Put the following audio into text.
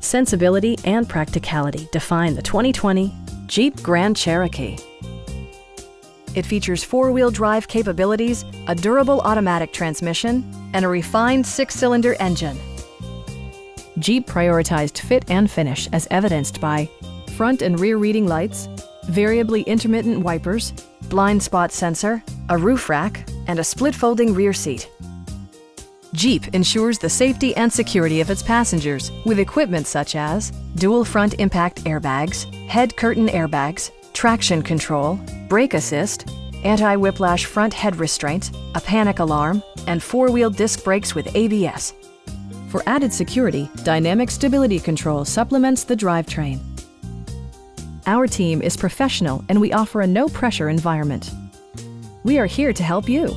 Sensibility and practicality define the 2020 Jeep Grand Cherokee. It features four-wheel drive capabilities, a durable automatic transmission, and a refined six-cylinder engine. Jeep prioritized fit and finish as evidenced by front and rear reading lights, variably intermittent wipers, blind spot sensor, a roof rack, and a split-folding rear seat. Jeep ensures the safety and security of its passengers with equipment such as dual front impact airbags, head curtain airbags, traction control, brake assist, anti-whiplash front head restraints, a panic alarm, and four-wheel disc brakes with ABS. For added security, dynamic stability control supplements the drivetrain. Our team is professional and we offer a no-pressure environment. We are here to help you.